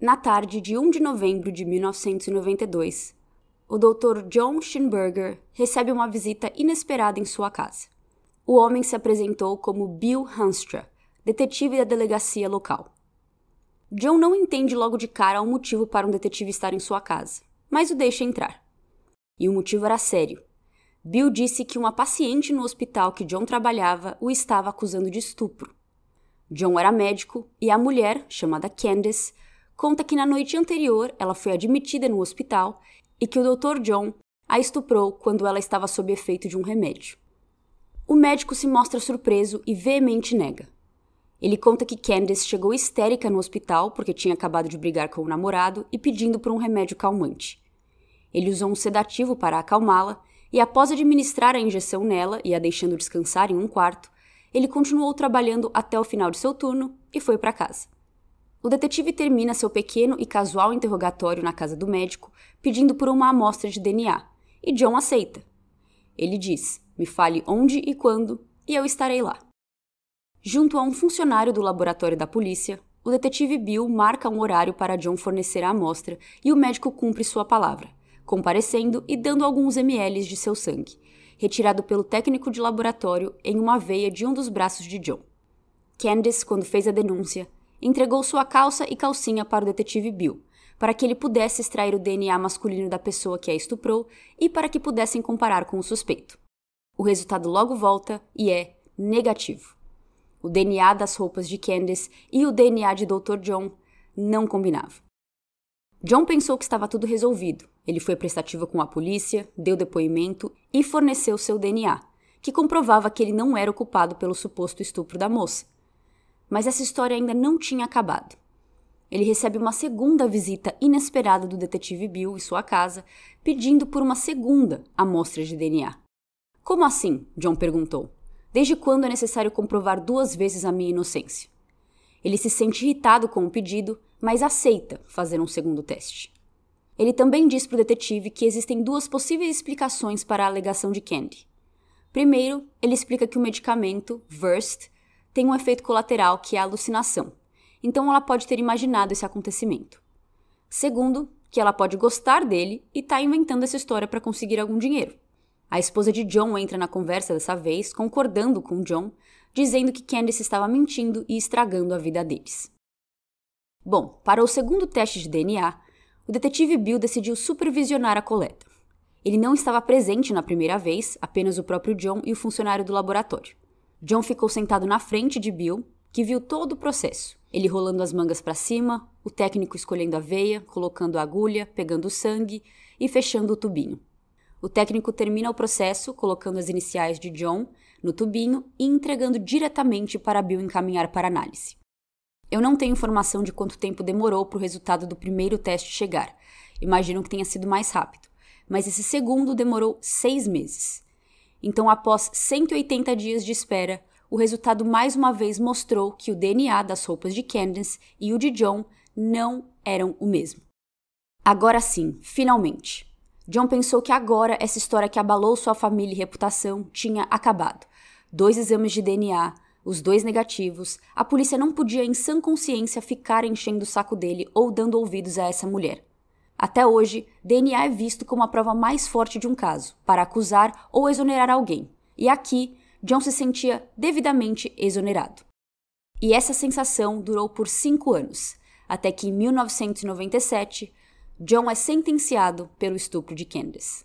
Na tarde de 1 de novembro de 1992, o Dr. John Scheinberger recebe uma visita inesperada em sua casa. O homem se apresentou como Bill Hanstra, detetive da delegacia local. John não entende logo de cara o motivo para um detetive estar em sua casa, mas o deixa entrar. E o motivo era sério. Bill disse que uma paciente no hospital que John trabalhava o estava acusando de estupro. John era médico e a mulher, chamada Candace, conta que na noite anterior ela foi admitida no hospital e que o Dr. John a estuprou quando ela estava sob efeito de um remédio. O médico se mostra surpreso e veemente nega. Ele conta que Candace chegou histérica no hospital porque tinha acabado de brigar com o namorado e pedindo por um remédio calmante. Ele usou um sedativo para acalmá-la e, após administrar a injeção nela e a deixando descansar em um quarto, ele continuou trabalhando até o final de seu turno e foi para casa. O detetive termina seu pequeno e casual interrogatório na casa do médico pedindo por uma amostra de DNA, e John aceita. Ele diz: "Me fale onde e quando, e eu estarei lá." Junto a um funcionário do laboratório da polícia, o detetive Bill marca um horário para John fornecer a amostra e o médico cumpre sua palavra, comparecendo e dando alguns ml de seu sangue, retirado pelo técnico de laboratório em uma veia de um dos braços de John. Candace, quando fez a denúncia, entregou sua calça e calcinha para o detetive Bill, para que ele pudesse extrair o DNA masculino da pessoa que a estuprou e para que pudessem comparar com o suspeito. O resultado logo volta e é negativo. O DNA das roupas de Candace e o DNA de Dr. John não combinavam. John pensou que estava tudo resolvido. Ele foi prestativo com a polícia, deu depoimento e forneceu seu DNA, que comprovava que ele não era o culpado pelo suposto estupro da moça. Mas essa história ainda não tinha acabado. Ele recebe uma segunda visita inesperada do detetive Bill em sua casa, pedindo por uma segunda amostra de DNA. "Como assim?" John perguntou. "Desde quando é necessário comprovar 2 vezes a minha inocência?" Ele se sente irritado com o pedido, mas aceita fazer um segundo teste. Ele também diz para o detetive que existem 2 possíveis explicações para a alegação de Candy. Primeiro, ele explica que o medicamento, Versed, tem um efeito colateral que é a alucinação, então ela pode ter imaginado esse acontecimento. Segundo, que ela pode gostar dele e tá inventando essa história para conseguir algum dinheiro. A esposa de John entra na conversa dessa vez, concordando com John, dizendo que Candace estava mentindo e estragando a vida deles. Bom, para o segundo teste de DNA, o detetive Bill decidiu supervisionar a coleta. Ele não estava presente na primeira vez, apenas o próprio John e o funcionário do laboratório. John ficou sentado na frente de Bill, que viu todo o processo. Ele rolando as mangas para cima, o técnico escolhendo a veia, colocando a agulha, pegando o sangue e fechando o tubinho. O técnico termina o processo colocando as iniciais de John no tubinho e entregando diretamente para Bill encaminhar para análise. Eu não tenho informação de quanto tempo demorou para o resultado do primeiro teste chegar. Imagino que tenha sido mais rápido. Mas esse segundo demorou 6 meses. Então, após 180 dias de espera, o resultado mais uma vez mostrou que o DNA das roupas de Candace e o de John não eram o mesmo. Agora sim, finalmente. John pensou que agora essa história que abalou sua família e reputação tinha acabado. 2 exames de DNA, os 2 negativos, a polícia não podia em sã consciência ficar enchendo o saco dele ou dando ouvidos a essa mulher. Até hoje, DNA é visto como a prova mais forte de um caso, para acusar ou exonerar alguém. E aqui, John se sentia devidamente exonerado. E essa sensação durou por 5 anos, até que em 1997, John é sentenciado pelo estupro de Candace.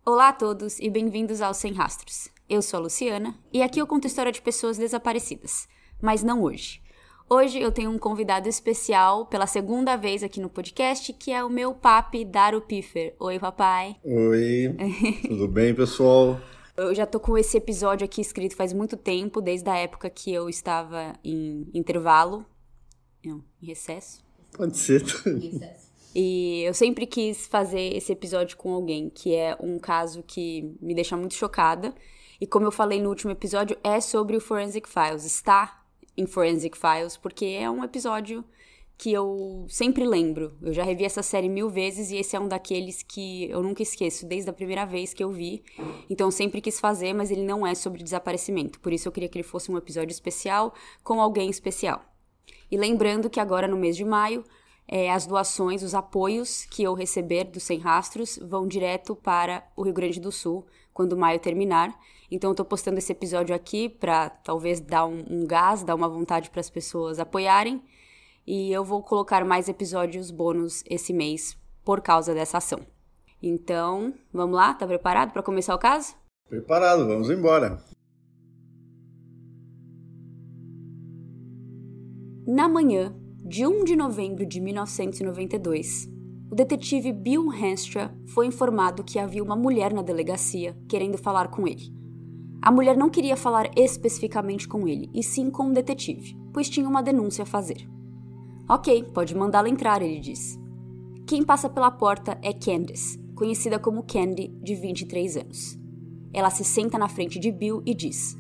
Olá a todos e bem-vindos ao Sem Rastros. Eu sou a Luciana e aqui eu conto história de pessoas desaparecidas, mas não hoje. Hoje eu tenho um convidado especial pela segunda vez aqui no podcast, que é o meu papi Daru Piffer. Oi, papai. Oi, tudo bem, pessoal? Eu já tô com esse episódio aqui escrito faz muito tempo, desde a época que eu estava em intervalo, em recesso. Pode ser. E eu sempre quis fazer esse episódio com alguém, que é um caso que me deixa muito chocada. E como eu falei no último episódio, é sobre o Forensic Files. Está em Forensic Files, porque é um episódio que eu sempre lembro. Eu já revi essa série 1000 vezes e esse é um daqueles que eu nunca esqueço, desde a primeira vez que eu vi. Então eu sempre quis fazer, mas ele não é sobre desaparecimento. Por isso eu queria que ele fosse um episódio especial com alguém especial. E lembrando que agora no mês de maio, as doações, os apoios que eu receber do Sem Rastros vão direto para o Rio Grande do Sul, quando maio terminar. Então eu tô postando esse episódio aqui para talvez dar um gás, dar uma vontade para as pessoas apoiarem. E eu vou colocar mais episódios bônus esse mês por causa dessa ação. Então, vamos lá? Tá preparado para começar o caso? Preparado, vamos embora. Na manhã de 1 de novembro de 1992, o detetive Bill Henstra foi informado que havia uma mulher na delegacia querendo falar com ele. A mulher não queria falar especificamente com ele, e sim com o detetive, pois tinha uma denúncia a fazer. Ok, pode mandá-la entrar, ele disse. Quem passa pela porta é Candice, conhecida como Candy, de 23 anos. Ela se senta na frente de Bill e diz: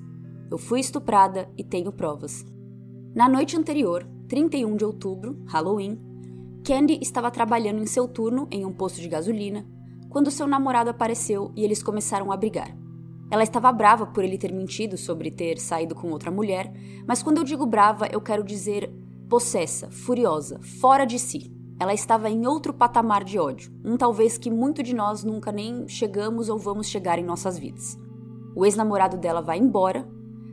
"Eu fui estuprada e tenho provas." Na noite anterior, 31 de outubro, Halloween, Candy estava trabalhando em seu turno em um posto de gasolina quando seu namorado apareceu e eles começaram a brigar. Ela estava brava por ele ter mentido sobre ter saído com outra mulher, mas quando eu digo brava, eu quero dizer possessa, furiosa, fora de si. Ela estava em outro patamar de ódio, talvez que muito de nós nunca nem chegamos ou vamos chegar em nossas vidas. O ex-namorado dela vai embora,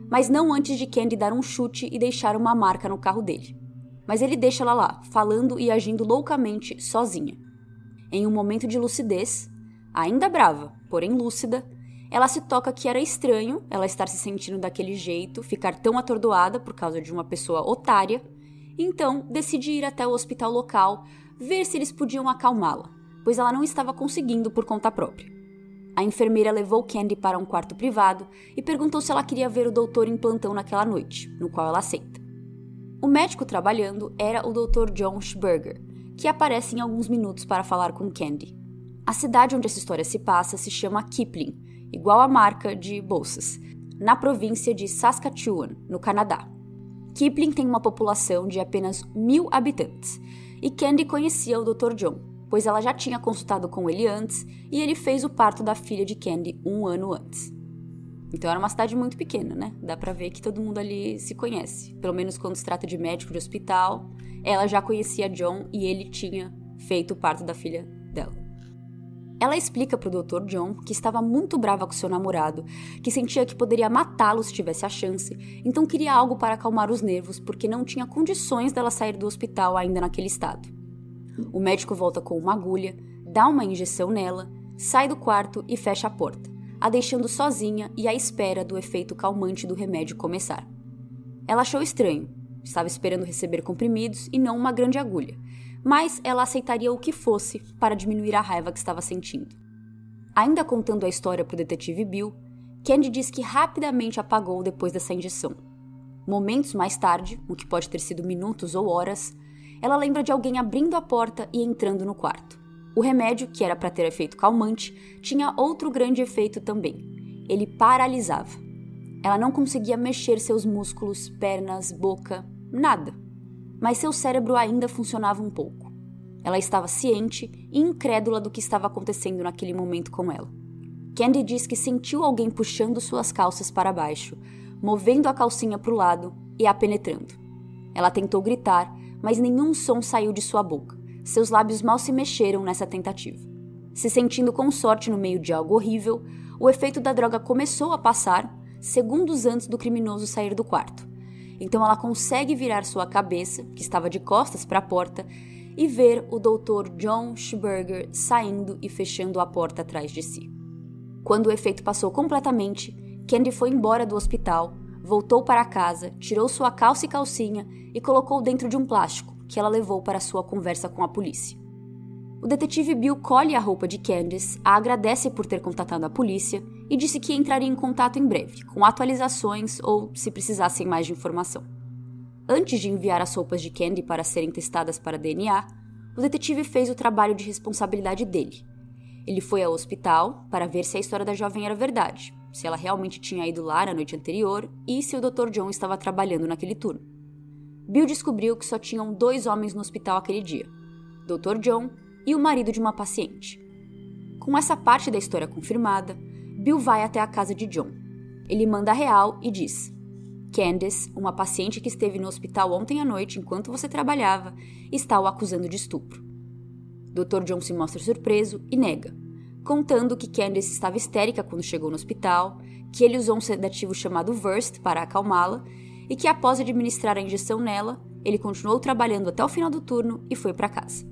mas não antes de Candy dar um chute e deixar uma marca no carro dele. Mas ele deixa ela lá, falando e agindo loucamente, sozinha. Em um momento de lucidez, ainda brava, porém lúcida, ela se toca que era estranho ela estar se sentindo daquele jeito, ficar tão atordoada por causa de uma pessoa otária. Então, decidi ir até o hospital local, ver se eles podiam acalmá-la, pois ela não estava conseguindo por conta própria. A enfermeira levou Candy para um quarto privado e perguntou se ela queria ver o doutor em plantão naquela noite, no qual ela aceita. O médico trabalhando era o Dr. John Schberger, que aparece em alguns minutos para falar com Candy. A cidade onde essa história se passa se chama Kipling, igual a marca de bolsas, na província de Saskatchewan, no Canadá. Kipling tem uma população de apenas 1000 habitantes, e Candy conhecia o Dr. John, pois ela já tinha consultado com ele antes e ele fez o parto da filha de Candy 1 ano antes. Então era uma cidade muito pequena, né? Dá pra ver que todo mundo ali se conhece. Pelo menos quando se trata de médico de hospital, ela já conhecia John e ele tinha feito o parto da filha dela. Ela explica pro Dr. John que estava muito brava com seu namorado, que sentia que poderia matá-lo se tivesse a chance, então queria algo para acalmar os nervos porque não tinha condições dela sair do hospital ainda naquele estado. O médico volta com uma agulha, dá uma injeção nela, sai do quarto e fecha a porta, a deixando sozinha e à espera do efeito calmante do remédio começar. Ela achou estranho, estava esperando receber comprimidos e não uma grande agulha, mas ela aceitaria o que fosse para diminuir a raiva que estava sentindo. Ainda contando a história para o detetive Bill, Candy diz que rapidamente apagou depois dessa injeção. Momentos mais tarde, o que pode ter sido minutos ou horas, ela lembra de alguém abrindo a porta e entrando no quarto. O remédio, que era para ter efeito calmante, tinha outro grande efeito também. Ele paralisava. Ela não conseguia mexer seus músculos, pernas, boca, nada. Mas seu cérebro ainda funcionava um pouco. Ela estava ciente e incrédula do que estava acontecendo naquele momento com ela. Candy diz que sentiu alguém puxando suas calças para baixo, movendo a calcinha para o lado e a penetrando. Ela tentou gritar, mas nenhum som saiu de sua boca. Seus lábios mal se mexeram nessa tentativa. Se sentindo com sorte no meio de algo horrível, o efeito da droga começou a passar segundos antes do criminoso sair do quarto. Então ela consegue virar sua cabeça, que estava de costas para a porta, e ver o Dr. John Schberger saindo e fechando a porta atrás de si. Quando o efeito passou completamente, Candy foi embora do hospital, voltou para casa, tirou sua calça e calcinha e colocou dentro de um plástico, que ela levou para sua conversa com a polícia. O detetive Bill colhe a roupa de Candice, a agradece por ter contatado a polícia e disse que entraria em contato em breve, com atualizações ou se precisassem mais de informação. Antes de enviar as roupas de Candy para serem testadas para DNA, o detetive fez o trabalho de responsabilidade dele. Ele foi ao hospital para ver se a história da jovem era verdade, se ela realmente tinha ido lá na noite anterior e se o Dr. John estava trabalhando naquele turno. Bill descobriu que só tinham 2 homens no hospital aquele dia, Dr. John e o marido de uma paciente. Com essa parte da história confirmada, Bill vai até a casa de John. Ele manda a real e diz: Candace, uma paciente que esteve no hospital ontem à noite enquanto você trabalhava, está o acusando de estupro. Dr. John se mostra surpreso e nega, contando que Candace estava histérica quando chegou no hospital, que ele usou um sedativo chamado Versed para acalmá-la e que após administrar a injeção nela, ele continuou trabalhando até o final do turno e foi para casa.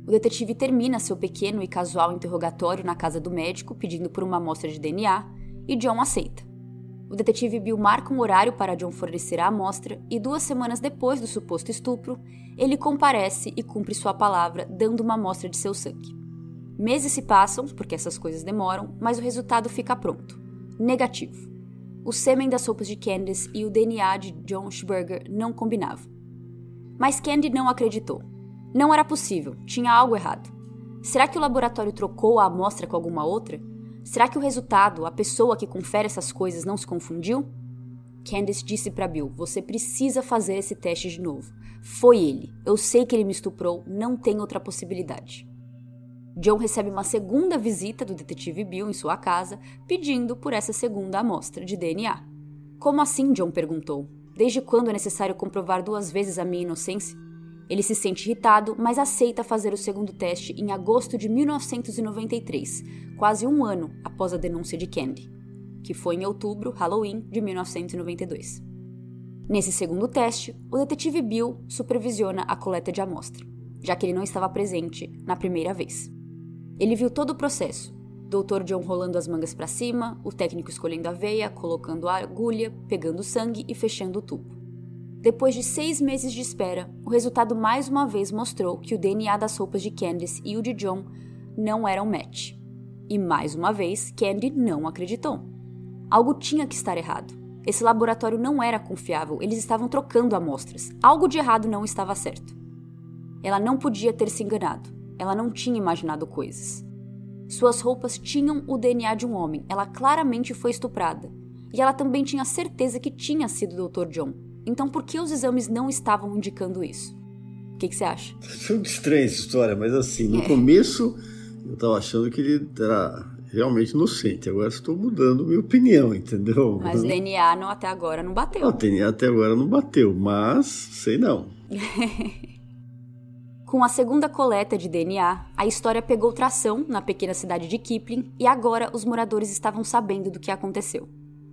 O detetive termina seu pequeno e casual interrogatório na casa do médico pedindo por uma amostra de DNA e John aceita. O detetive Bill marca um horário para John fornecer a amostra e 2 semanas depois do suposto estupro, ele comparece e cumpre sua palavra dando uma amostra de seu sangue. Meses se passam, porque essas coisas demoram, mas o resultado fica pronto. Negativo. O sêmen das roupas de Candace e o DNA de John Schberger não combinavam. Mas Candy não acreditou. Não era possível, tinha algo errado. Será que o laboratório trocou a amostra com alguma outra? Será que o resultado, a pessoa que confere essas coisas não se confundiu? Candace disse para Bill: você precisa fazer esse teste de novo. Foi ele. Eu sei que ele me estuprou, não tem outra possibilidade. John recebe uma segunda visita do detetive Bill em sua casa, pedindo por essa segunda amostra de DNA. Como assim? John perguntou. Desde quando é necessário comprovar 2 vezes a minha inocência? Ele se sente irritado, mas aceita fazer o segundo teste em agosto de 1993, quase 1 ano após a denúncia de Candy, que foi em outubro, Halloween, de 1992. Nesse segundo teste, o detetive Bill supervisiona a coleta de amostra, já que ele não estava presente na primeira vez. Ele viu todo o processo, Dr. John rolando as mangas para cima, o técnico escolhendo a veia, colocando a agulha, pegando sangue e fechando o tubo. Depois de 6 meses de espera, o resultado mais uma vez mostrou que o DNA das roupas de Candace e o de John não eram match. E mais uma vez, Candy não acreditou. Algo tinha que estar errado. Esse laboratório não era confiável, eles estavam trocando amostras. Algo de errado não estava certo. Ela não podia ter se enganado. Ela não tinha imaginado coisas. Suas roupas tinham o DNA de um homem. Ela claramente foi estuprada. E ela também tinha certeza que tinha sido o Dr. John. Então por que os exames não estavam indicando isso? O que você acha? Foi muito estranha essa história, mas assim, no começo eu tava achando que ele era realmente inocente. Agora estou mudando minha opinião, entendeu? Mas o DNA até agora não bateu. O DNA até agora não bateu, mas sei não. Com a segunda coleta de DNA, a história pegou tração na pequena cidade de Kipling e agora os moradores estavam sabendo do que aconteceu.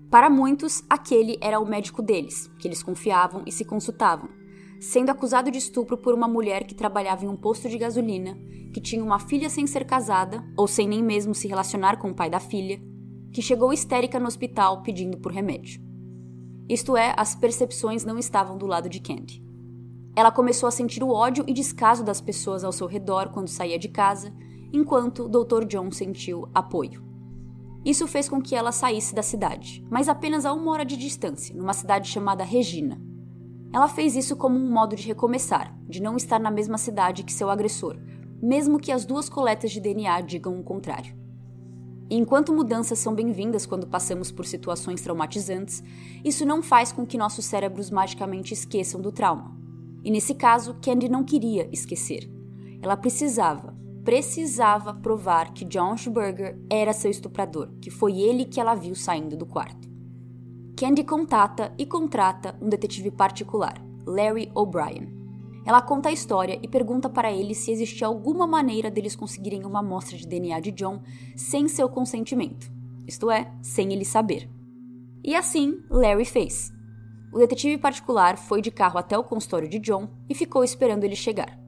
Para muitos, aquele era o médico deles, que eles confiavam e se consultavam, sendo acusado de estupro por uma mulher que trabalhava em um posto de gasolina, que tinha uma filha sem ser casada, ou sem nem mesmo se relacionar com o pai da filha, que chegou histérica no hospital pedindo por remédio. Isto é, as percepções não estavam do lado de Candy. Ela começou a sentir o ódio e descaso das pessoas ao seu redor quando saía de casa, enquanto Dr. John sentiu apoio. Isso fez com que ela saísse da cidade, mas apenas a 1 hora de distância, numa cidade chamada Regina. Ela fez isso como um modo de recomeçar, de não estar na mesma cidade que seu agressor, mesmo que as 2 coletas de DNA digam o contrário. E enquanto mudanças são bem-vindas quando passamos por situações traumatizantes, isso não faz com que nossos cérebros magicamente esqueçam do trauma. E nesse caso, Candy não queria esquecer. Ela precisava provar que John Schberger era seu estuprador, que foi ele que ela viu saindo do quarto. Candy contata e contrata um detetive particular, Larry O'Brien. Ela conta a história e pergunta para ele se existia alguma maneira deles conseguirem uma amostra de DNA de John sem seu consentimento, isto é, sem ele saber. E assim, Larry fez. O detetive particular foi de carro até o consultório de John e ficou esperando ele chegar.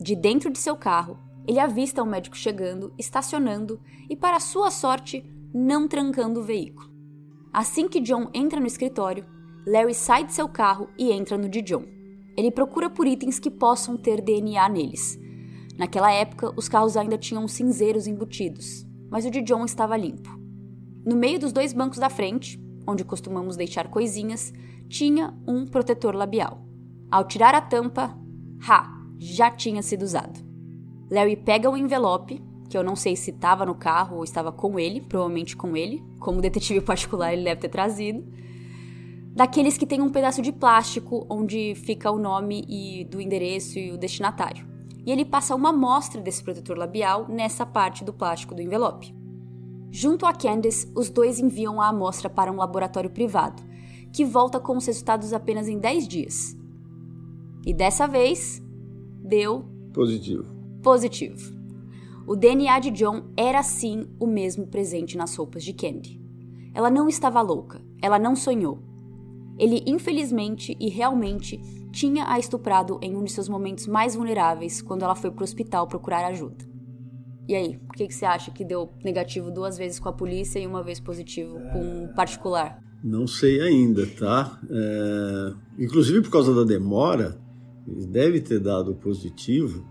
De dentro de seu carro, ele avista o médico chegando, estacionando e, para sua sorte, não trancando o veículo. Assim que John entra no escritório, Larry sai de seu carro e entra no de John. Ele procura por itens que possam ter DNA neles. Naquela época, os carros ainda tinham cinzeiros embutidos, mas o de John estava limpo. No meio dos 2 bancos da frente, onde costumamos deixar coisinhas, tinha um protetor labial. Ao tirar a tampa, já tinha sido usado. Larry pega o envelope, que eu não sei se estava no carro ou estava com ele, provavelmente com ele, como detetive particular ele deve ter trazido. daqueles que tem um pedaço de plástico onde fica o nome e do endereço e o destinatário. E ele passa uma amostra desse protetor labial nessa parte do plástico do envelope. Junto a Candice, os dois enviam a amostra para um laboratório privado, que volta com os resultados apenas em 10 dias. E dessa vez, deu positivo. O DNA de John era sim o mesmo presente nas roupas de Candy. Ela não estava louca, ela não sonhou. Ele infelizmente e realmente tinha a estuprado em um de seus momentos mais vulneráveis quando ela foi para o hospital procurar ajuda. E aí, por que você acha que deu negativo 2 vezes com a polícia e 1 vez positivo com um particular? Não sei ainda, tá? Inclusive por causa da demora, ele deve ter dado positivo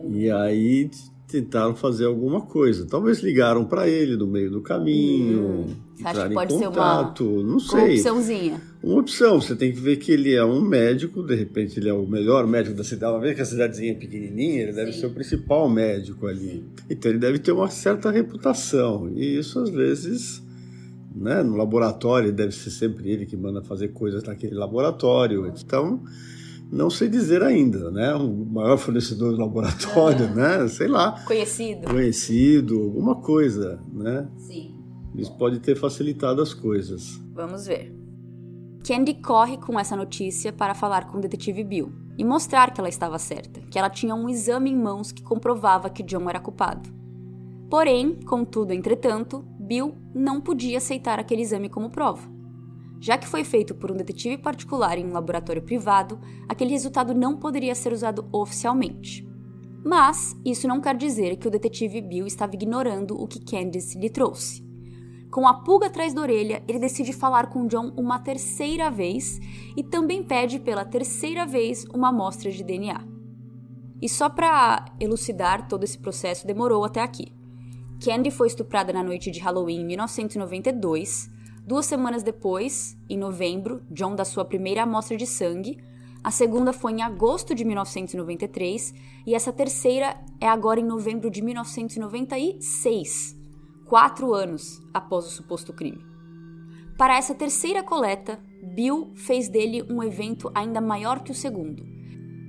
e aí tentaram fazer alguma coisa. Talvez ligaram para ele no meio do caminho, Você acha que entraram pode em contato, ser não sei. opçãozinha? Uma opção, você tem que ver que ele é um médico, de repente ele é o melhor médico da cidade, uma vez que a cidadezinha é pequenininha, ele deve ser o principal médico ali. Então ele deve ter uma certa reputação, e isso às vezes, né, no laboratório deve ser sempre ele que manda fazer coisas naquele laboratório, então não sei dizer ainda, né, o maior fornecedor do laboratório, né, sei lá. Conhecido, alguma coisa, né. Sim. Isso pode ter facilitado as coisas. Vamos ver. Candy corre com essa notícia para falar com o detetive Bill e mostrar que ela estava certa, que ela tinha um exame em mãos que comprovava que John era culpado. Porém, contudo, entretanto, Bill não podia aceitar aquele exame como prova. Já que foi feito por um detetive particular em um laboratório privado, aquele resultado não poderia ser usado oficialmente. Mas isso não quer dizer que o detetive Bill estava ignorando o que Candice lhe trouxe. Com a pulga atrás da orelha, ele decide falar com John uma 3ª vez e também pede pela 3ª vez uma amostra de DNA. E só para elucidar todo esse processo, demorou até aqui. Candy foi estuprada na noite de Halloween em 1992. 2 semanas depois, em novembro, John dá sua primeira amostra de sangue. A segunda foi em agosto de 1993 e essa terceira é agora em novembro de 1996. 4 anos após o suposto crime. Para essa 3ª coleta, Bill fez dele um evento ainda maior que o segundo.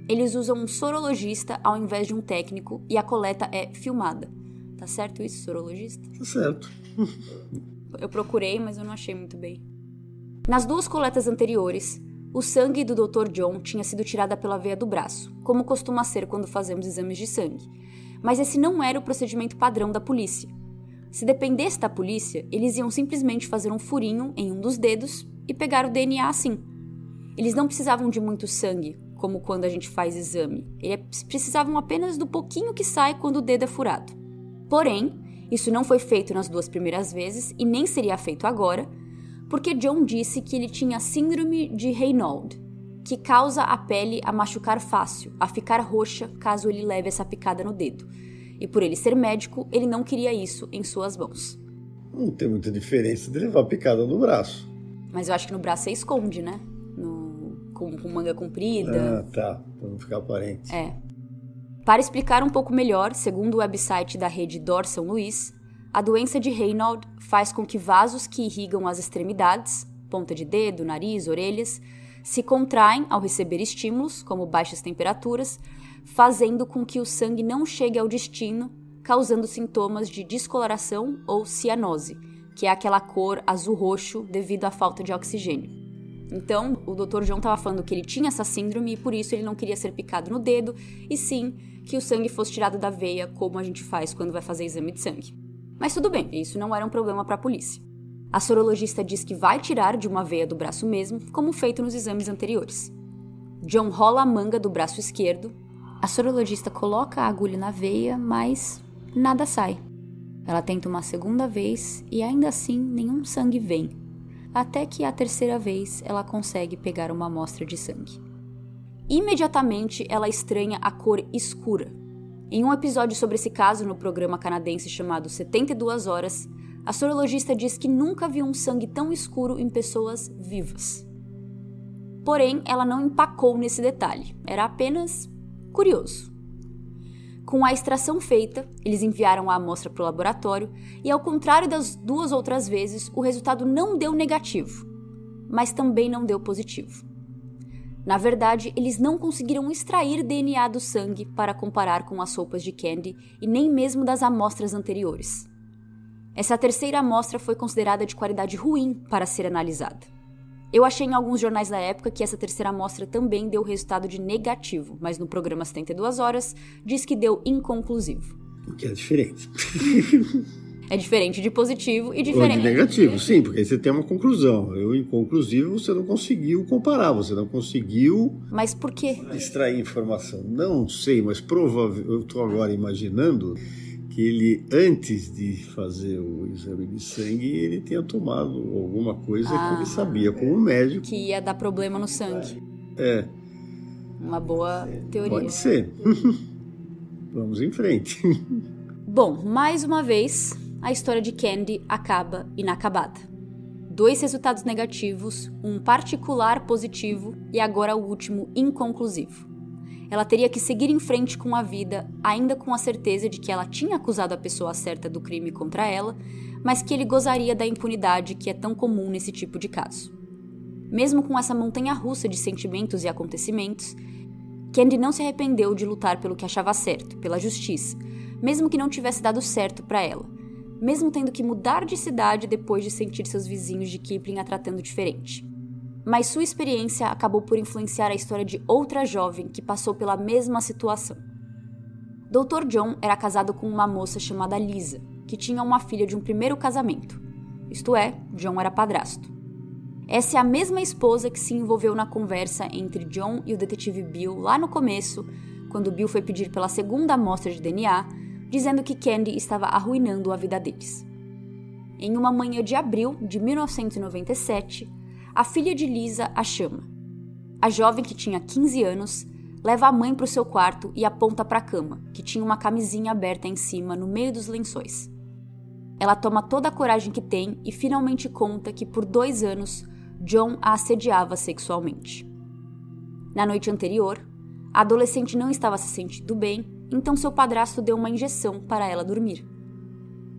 Eles usam um sorologista ao invés de um técnico e a coleta é filmada. Tá certo isso, sorologista? Tá certo. Eu procurei, mas eu não achei muito bem. Nas 2 coletas anteriores, o sangue do Dr. John tinha sido tirado pela veia do braço, como costuma ser quando fazemos exames de sangue. Mas esse não era o procedimento padrão da polícia. Se dependesse da polícia, eles iam simplesmente fazer um furinho em um dos dedos e pegar o DNA assim. Eles não precisavam de muito sangue, como quando a gente faz exame. Eles precisavam apenas do pouquinho que sai quando o dedo é furado. Porém, isso não foi feito nas 2 primeiras vezes e nem seria feito agora, porque John disse que ele tinha síndrome de Raynaud, que causa a pele a machucar fácil, a ficar roxa caso ele leve essa picada no dedo. E por ele ser médico, ele não queria isso em suas mãos. Não tem muita diferença de levar picada no braço. Mas eu acho que no braço você esconde, né? Com manga comprida. Ah, tá. Pra não ficar aparente. Para explicar um pouco melhor, segundo o website da rede Dor São Luís, a doença de Raynaud faz com que vasos que irrigam as extremidades, ponta de dedo, nariz, orelhas, se contraem ao receber estímulos, como baixas temperaturas, fazendo com que o sangue não chegue ao destino, causando sintomas de descoloração ou cianose, que é aquela cor azul-roxo devido à falta de oxigênio. Então, o Dr. John estava falando que ele tinha essa síndrome e por isso ele não queria ser picado no dedo, e sim que o sangue fosse tirado da veia, como a gente faz quando vai fazer exame de sangue. Mas tudo bem, isso não era um problema para a polícia. A sorologista diz que vai tirar de uma veia do braço mesmo, como feito nos exames anteriores. John rola a manga do braço esquerdo. A sorologista coloca a agulha na veia, mas nada sai. Ela tenta uma segunda vez e ainda assim nenhum sangue vem. Até que a 3ª vez ela consegue pegar uma amostra de sangue. Imediatamente ela estranha a cor escura. Em um episódio sobre esse caso no programa canadense chamado 72 Horas, a sorologista diz que nunca viu um sangue tão escuro em pessoas vivas. Porém, ela não empacou nesse detalhe, era apenas curioso. Com a extração feita, eles enviaram a amostra para o laboratório e, ao contrário das 2 outras vezes, o resultado não deu negativo. mas também não deu positivo. Na verdade, eles não conseguiram extrair DNA do sangue para comparar com as roupas de Candy e nem mesmo das amostras anteriores. Essa terceira amostra foi considerada de qualidade ruim para ser analisada. Eu achei em alguns jornais da época que essa terceira amostra também deu resultado de negativo, mas no programa 72 Horas diz que deu inconclusivo. O que é diferente. É diferente de positivo e Ou diferente de negativo, sim, porque aí você tem uma conclusão. Eu, inconclusivo, você não conseguiu comparar, você não conseguiu... Mas por quê? Extrair informação. Não sei, mas provavelmente, eu estou agora imaginando que ele, antes de fazer o exame de sangue, ele tenha tomado alguma coisa que ele sabia como médico. Que ia dar problema no sangue. É. Uma boa teoria. Pode ser. Vamos em frente. Bom, mais uma vez, a história de Candy acaba inacabada. 2 resultados negativos, um particular positivo e agora o último inconclusivo. Ela teria que seguir em frente com a vida, ainda com a certeza de que ela tinha acusado a pessoa certa do crime contra ela, mas que ele gozaria da impunidade que é tão comum nesse tipo de caso. Mesmo com essa montanha-russa de sentimentos e acontecimentos, Candy não se arrependeu de lutar pelo que achava certo, pela justiça, mesmo que não tivesse dado certo para ela, mesmo tendo que mudar de cidade depois de sentir seus vizinhos de Kipling a tratando diferente. Mas sua experiência acabou por influenciar a história de outra jovem que passou pela mesma situação. Dr. John era casado com uma moça chamada Lisa, que tinha uma filha de um primeiro casamento. Isto é, John era padrasto. Essa é a mesma esposa que se envolveu na conversa entre John e o detetive Bill lá no começo, quando Bill foi pedir pela segunda amostra de DNA, dizendo que Candy estava arruinando a vida deles. Em uma manhã de abril de 1997, a filha de Lisa a chama. A jovem, que tinha 15 anos, leva a mãe para o seu quarto e aponta para a cama, que tinha uma camisinha aberta em cima no meio dos lençóis. Ela toma toda a coragem que tem e finalmente conta que por 2 anos John a assediava sexualmente. Na noite anterior, a adolescente não estava se sentindo bem, então seu padrasto deu uma injeção para ela dormir.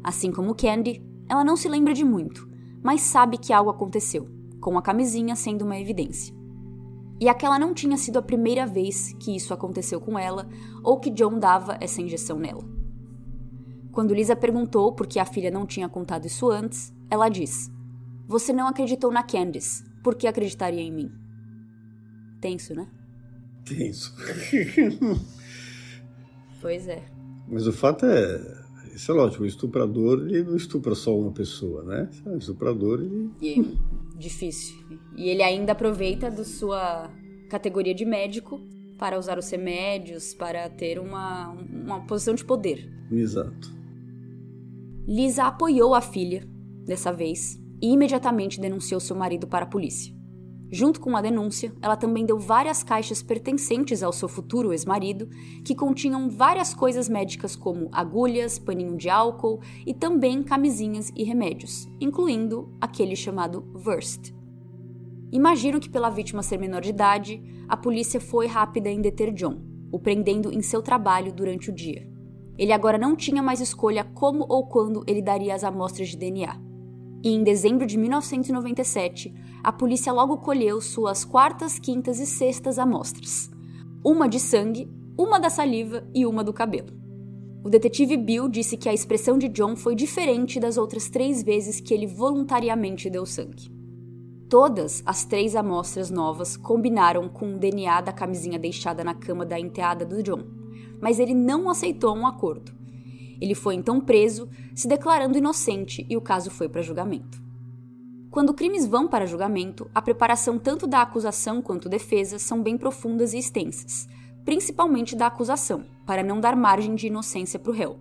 Assim como Candy, ela não se lembra de muito, mas sabe que algo aconteceu, com a camisinha sendo uma evidência. E aquela não tinha sido a primeira vez que isso aconteceu com ela ou que John dava essa injeção nela. Quando Lisa perguntou por que a filha não tinha contado isso antes, ela diz: "Você não acreditou na Candice, por que acreditaria em mim?" Tenso, né? Tenso. Pois é. Mas o fato isso é lógico, o estuprador, ele não estupra só uma pessoa, né? O estuprador, ele... Difícil. E ele ainda aproveita da sua categoria de médico para usar os remédios, para ter uma posição de poder. Exato. Lisa apoiou a filha, dessa vez, e imediatamente denunciou seu marido para a polícia. Junto com a denúncia, ela também deu várias caixas pertencentes ao seu futuro ex-marido, que continham várias coisas médicas como agulhas, paninho de álcool e também camisinhas e remédios, incluindo aquele chamado Versed. Imagino que pela vítima ser menor de idade, a polícia foi rápida em deter John, o prendendo em seu trabalho durante o dia. Ele agora não tinha mais escolha como ou quando ele daria as amostras de DNA. E em dezembro de 1997, a polícia logo colheu suas 4ª, 5ª e 6ª amostras. Uma de sangue, uma da saliva e uma do cabelo. O detetive Bill disse que a expressão de John foi diferente das outras 3 vezes que ele voluntariamente deu sangue. Todas as 3 amostras novas combinaram com o DNA da camisinha deixada na cama da enteada do John, mas ele não aceitou um acordo. Ele foi então preso, se declarando inocente, e o caso foi para julgamento. Quando crimes vão para julgamento, a preparação tanto da acusação quanto defesa são bem profundas e extensas, principalmente da acusação, para não dar margem de inocência para o réu.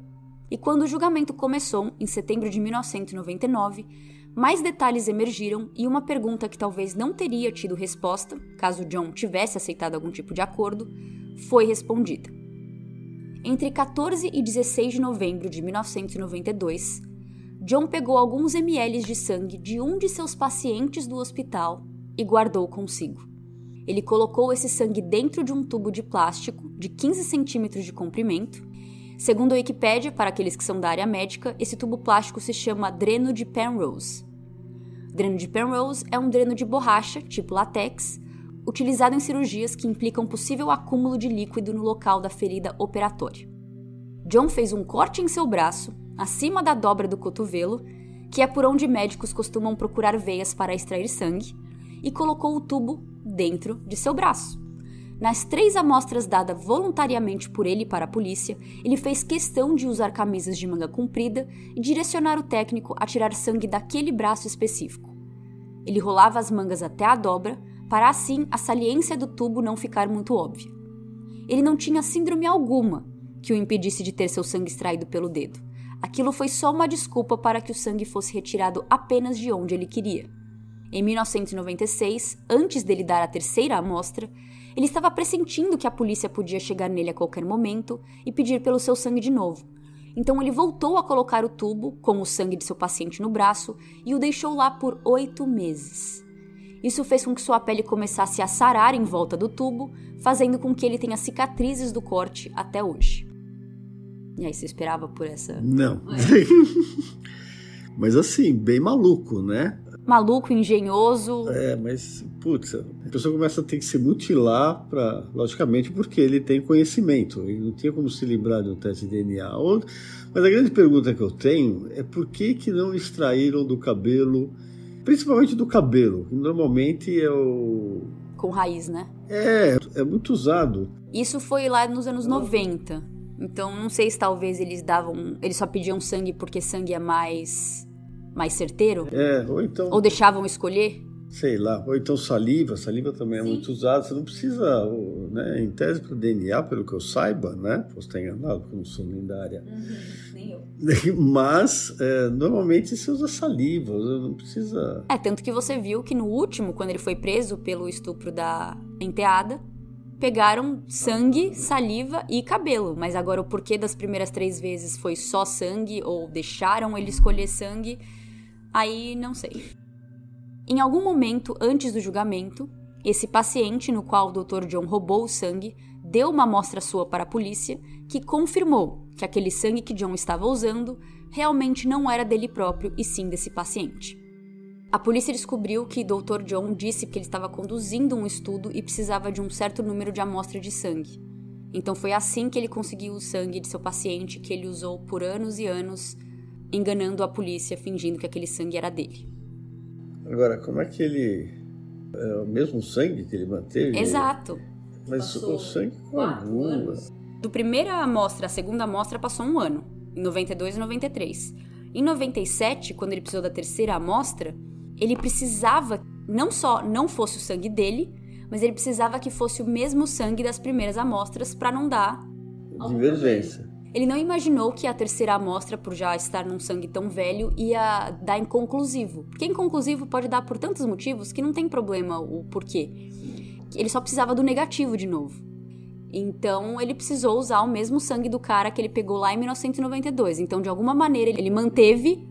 E quando o julgamento começou, em setembro de 1999, mais detalhes emergiram e uma pergunta que talvez não teria tido resposta, caso John tivesse aceitado algum tipo de acordo, foi respondida. Entre 14 e 16 de novembro de 1992, John pegou alguns ml de sangue de um de seus pacientes do hospital e guardou consigo. Ele colocou esse sangue dentro de um tubo de plástico de 15 centímetros de comprimento. Segundo a Wikipédia, para aqueles que são da área médica, esse tubo plástico se chama dreno de Penrose. Dreno de Penrose é um dreno de borracha, tipo látex, utilizado em cirurgias que implicam possível acúmulo de líquido no local da ferida operatória. John fez um corte em seu braço, acima da dobra do cotovelo, que é por onde médicos costumam procurar veias para extrair sangue, e colocou o tubo dentro de seu braço. Nas 3 amostras dadas voluntariamente por ele para a polícia, ele fez questão de usar camisas de manga comprida e direcionar o técnico a tirar sangue daquele braço específico. Ele rolava as mangas até a dobra, para assim a saliência do tubo não ficar muito óbvia. Ele não tinha síndrome alguma que o impedisse de ter seu sangue extraído pelo dedo. Aquilo foi só uma desculpa para que o sangue fosse retirado apenas de onde ele queria. Em 1996, antes dele dar a 3ª amostra, ele estava pressentindo que a polícia podia chegar nele a qualquer momento e pedir pelo seu sangue de novo. Então ele voltou a colocar o tubo com o sangue de seu paciente no braço e o deixou lá por 8 meses. Isso fez com que sua pele começasse a sarar em volta do tubo, fazendo com que ele tenha cicatrizes do corte até hoje. E aí, você esperava por essa... Não. Mas assim, bem maluco, né? Maluco, engenhoso. Mas, putz, a pessoa começa a ter que se mutilar, logicamente, porque ele tem conhecimento. Ele não tinha como se livrar de um teste de DNA. Mas a grande pergunta que eu tenho é por que não extraíram do cabelo, principalmente do cabelo, que normalmente é o... Com raiz, né? É muito usado. Isso foi lá nos anos 90. Então, não sei se talvez eles só pediam sangue porque sangue é mais certeiro? Ou então... Ou deixavam escolher? Sei lá, ou então saliva também é muito usada. Você não precisa, né, em tese para o DNA, pelo que eu saiba, né? Posso estar enganado, porque eu não sou nem da área. Nem eu. Mas, normalmente você usa saliva, não precisa... Tanto que você viu que no último, quando ele foi preso pelo estupro da enteada, pegaram sangue, saliva e cabelo. Mas agora o porquê das primeiras 3 vezes foi só sangue, ou deixaram ele escolher sangue, aí não sei. Em algum momento antes do julgamento, esse paciente no qual o Dr. John roubou o sangue deu uma amostra sua para a polícia que confirmou que aquele sangue que John estava usando realmente não era dele próprio e sim desse paciente. A polícia descobriu que Dr. John disse que ele estava conduzindo um estudo e precisava de um certo número de amostras de sangue. Então foi assim que ele conseguiu o sangue de seu paciente, que ele usou por anos e anos, enganando a polícia, fingindo que aquele sangue era dele. Agora, como é que ele... É o mesmo sangue que ele manteve? Exato. Mas o sangue coagula. Do primeira amostra à segunda amostra passou 1 ano, em 92 e 93. Em 97, quando ele precisou da 3ª amostra, ele precisava, não só não fosse o sangue dele, mas ele precisava que fosse o mesmo sangue das primeiras amostras para não dar... divergência. Ele não imaginou que a 3ª amostra, por já estar num sangue tão velho, ia dar inconclusivo. Porque inconclusivo pode dar por tantos motivos que não tem problema o porquê. Ele só precisava do negativo de novo. Então, ele precisou usar o mesmo sangue do cara que ele pegou lá em 1992. Então, de alguma maneira, ele manteve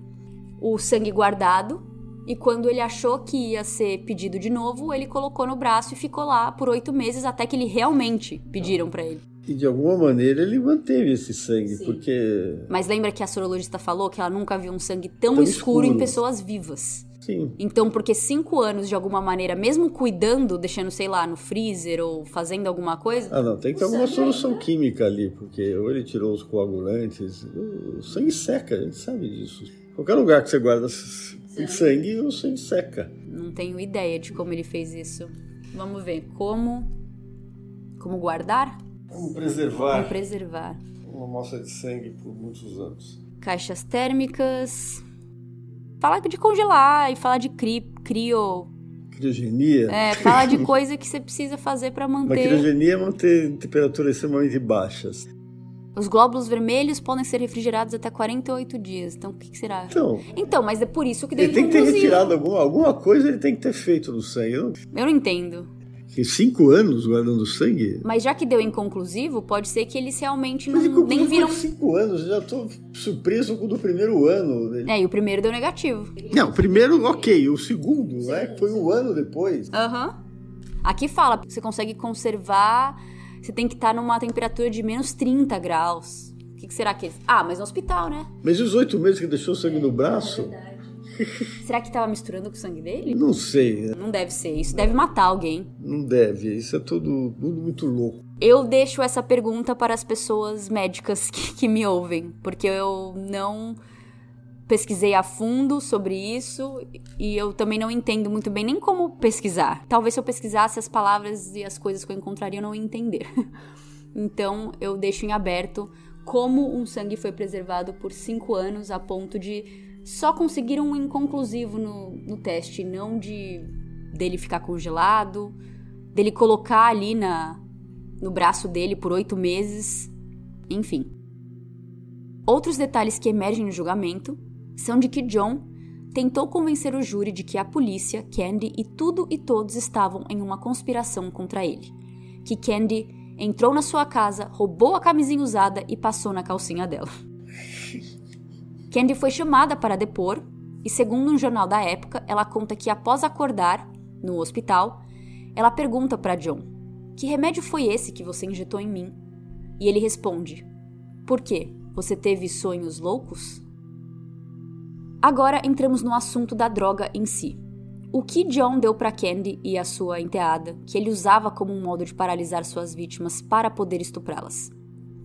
o sangue guardado. E quando ele achou que ia ser pedido de novo, ele colocou no braço e ficou lá por 8 meses até que ele realmente pediram pra ele. E de alguma maneira ele manteve esse sangue, porque... Mas lembra que a sorologista falou que ela nunca viu um sangue tão escuro em pessoas vivas. Sim. Então, porque 5 anos, de alguma maneira, mesmo cuidando, deixando, sei lá, no freezer ou fazendo alguma coisa... não, tem que ter alguma solução química ali, porque ou ele tirou os coagulantes, o sangue seca, a gente sabe disso. Qualquer lugar que você guarda sangue, o sangue seca. Não tenho ideia de como ele fez isso. Vamos ver, como guardar? Como preservar. Como preservar. Uma amostra de sangue por muitos anos. Caixas térmicas. Fala de congelar e fala de criogenia. Fala de coisa que você precisa fazer para manter... Uma criogenia é manter temperaturas extremamente baixas. Os glóbulos vermelhos podem ser refrigerados até 48 dias. Então, o que será? Então, mas é por isso que deu inconclusivo. Ele tem que ter retirado alguma coisa, ele tem que ter feito no sangue. Eu não entendo. Tem 5 anos guardando sangue? Mas já que deu inconclusivo, pode ser que eles realmente nem viram... 5 anos, eu já tô surpreso com o do primeiro ano. E o primeiro deu negativo. Não, o primeiro, ok. O segundo, né? Foi 1 ano depois. Aqui fala, você consegue conservar... Você tem que estar numa temperatura de menos 30 graus. O que será que eles... mas no hospital, né? Mas e os 8 meses que deixou o sangue no braço? Será que tava misturando com o sangue dele? Não sei. Não deve ser. Isso deve matar alguém. Não deve. Isso é tudo muito louco. Eu deixo essa pergunta para as pessoas médicas que me ouvem, porque eu não pesquisei a fundo sobre isso e eu também não entendo muito bem nem como pesquisar. Talvez se eu pesquisasse as palavras e as coisas que eu encontraria, eu não ia entender. Então, eu deixo em aberto como um sangue foi preservado por 5 anos a ponto de só conseguir um inconclusivo no teste, não dele ficar congelado, dele colocar ali no braço dele por 8 meses, enfim. Outros detalhes que emergem no julgamento são de que John tentou convencer o júri de que a polícia, Candy e tudo e todos estavam em uma conspiração contra ele. Que Candy entrou na sua casa, roubou a camisinha usada e passou na calcinha dela. Candy foi chamada para depor e, segundo um jornal da época, ela conta que após acordar, no hospital, ela pergunta para John: "Que remédio foi esse que você injetou em mim?" E ele responde: "Por quê? Você teve sonhos loucos?" Agora entramos no assunto da droga em si. O que John deu para Candy e a sua enteada, que ele usava como um modo de paralisar suas vítimas para poder estuprá-las?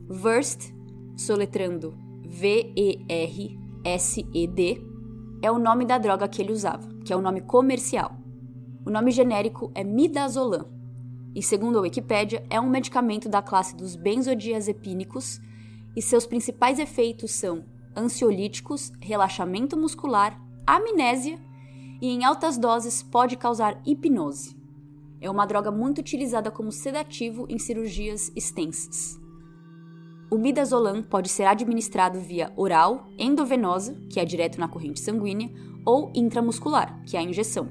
Versed, soletrando Versed, é o nome da droga que ele usava, que é o nome comercial. O nome genérico é midazolam, e segundo a Wikipédia, é um medicamento da classe dos benzodiazepínicos e seus principais efeitos são ansiolíticos, relaxamento muscular, amnésia e em altas doses pode causar hipnose. É uma droga muito utilizada como sedativo em cirurgias extensas. O midazolam pode ser administrado via oral, endovenosa, que é direto na corrente sanguínea, ou intramuscular, que é a injeção.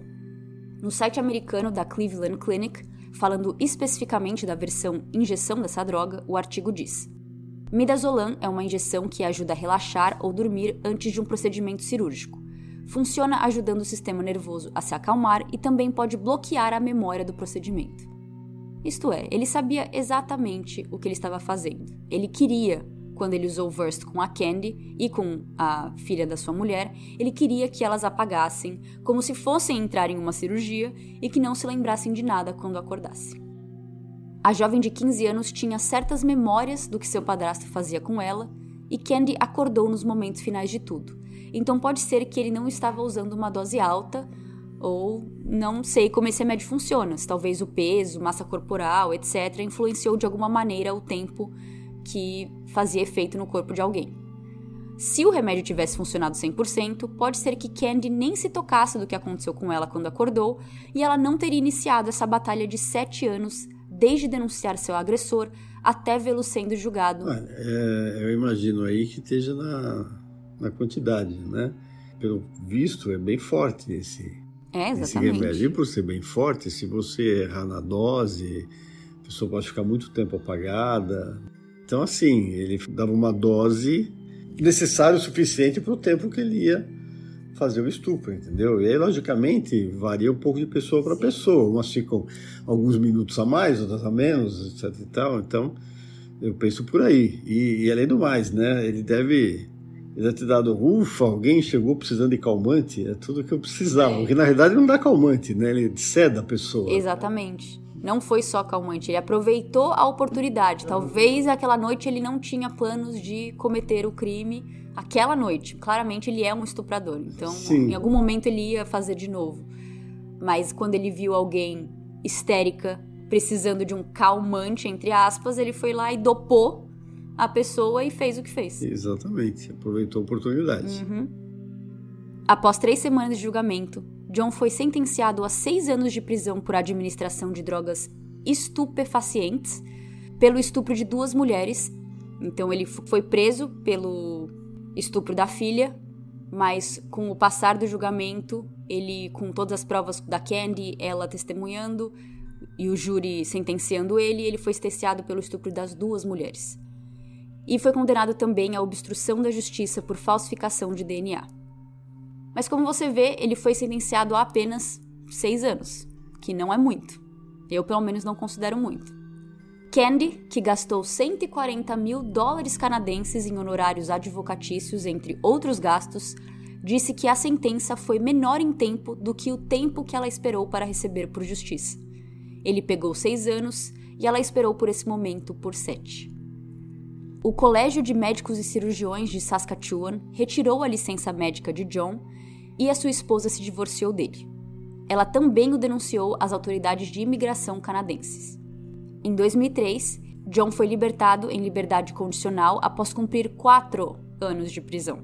No site americano da Cleveland Clinic, falando especificamente da versão injeção dessa droga, o artigo diz: midazolam é uma injeção que ajuda a relaxar ou dormir antes de um procedimento cirúrgico. Funciona ajudando o sistema nervoso a se acalmar e também pode bloquear a memória do procedimento. Isto é, ele sabia exatamente o que ele estava fazendo. Ele queria, quando ele usou o Versed com a Candy e com a filha da sua mulher, ele queria que elas apagassem, como se fossem entrar em uma cirurgia e que não se lembrassem de nada quando acordassem. A jovem de 15 anos tinha certas memórias do que seu padrasto fazia com ela e Candy acordou nos momentos finais de tudo. Então pode ser que ele não estava usando uma dose alta ou não sei como esse remédio funciona. Se talvez o peso, massa corporal, etc. influenciou de alguma maneira o tempo que fazia efeito no corpo de alguém. Se o remédio tivesse funcionado 100%, pode ser que Candy nem se tocasse do que aconteceu com ela quando acordou e ela não teria iniciado essa batalha de 7 anos desde denunciar seu agressor até vê-lo sendo julgado. Eu imagino aí que esteja na quantidade, né? Pelo visto, é bem forte esse remédio. E por ser bem forte, se você errar na dose, a pessoa pode ficar muito tempo apagada. Então, assim, ele dava uma dose necessária o suficiente para o tempo que ele ia fazer o estupro, entendeu? E aí, logicamente, varia um pouco de pessoa para pessoa. Umas ficam alguns minutos a mais, outras a menos, etc e tal. Então, eu penso por aí. E além do mais, né? Ele deve ter dado, alguém chegou precisando de calmante, é tudo que eu precisava. Porque, na realidade, não dá calmante, né? Ele ceda a pessoa. Exatamente. Não foi só calmante, ele aproveitou a oportunidade. Talvez aquela noite ele não tinha planos de cometer o crime aquela noite. Claramente ele é um estuprador, então Sim. Em algum momento ele ia fazer de novo. Mas quando ele viu alguém histérica, precisando de um calmante, entre aspas, ele foi lá e dopou a pessoa e fez o que fez. Exatamente, aproveitou a oportunidade. Uhum. Após 3 semanas de julgamento, John foi sentenciado a 6 anos de prisão por administração de drogas estupefacientes pelo estupro de 2 mulheres. Então ele foi preso pelo estupro da filha, mas com o passar do julgamento, ele, com todas as provas da Candy, ela testemunhando e o júri sentenciando ele foi sentenciado pelo estupro das 2 mulheres. E foi condenado também à obstrução da justiça por falsificação de DNA. Mas como você vê, ele foi sentenciado a apenas 6 anos, que não é muito. Eu, pelo menos, não considero muito. Candy, que gastou $140 mil canadenses em honorários advocatícios, entre outros gastos, disse que a sentença foi menor em tempo do que o tempo que ela esperou para receber por justiça. Ele pegou 6 anos e ela esperou por esse momento por 7. O Colégio de Médicos e Cirurgiões de Saskatchewan retirou a licença médica de John e a sua esposa se divorciou dele. Ela também o denunciou às autoridades de imigração canadenses. Em 2003, John foi libertado em liberdade condicional após cumprir 4 anos de prisão.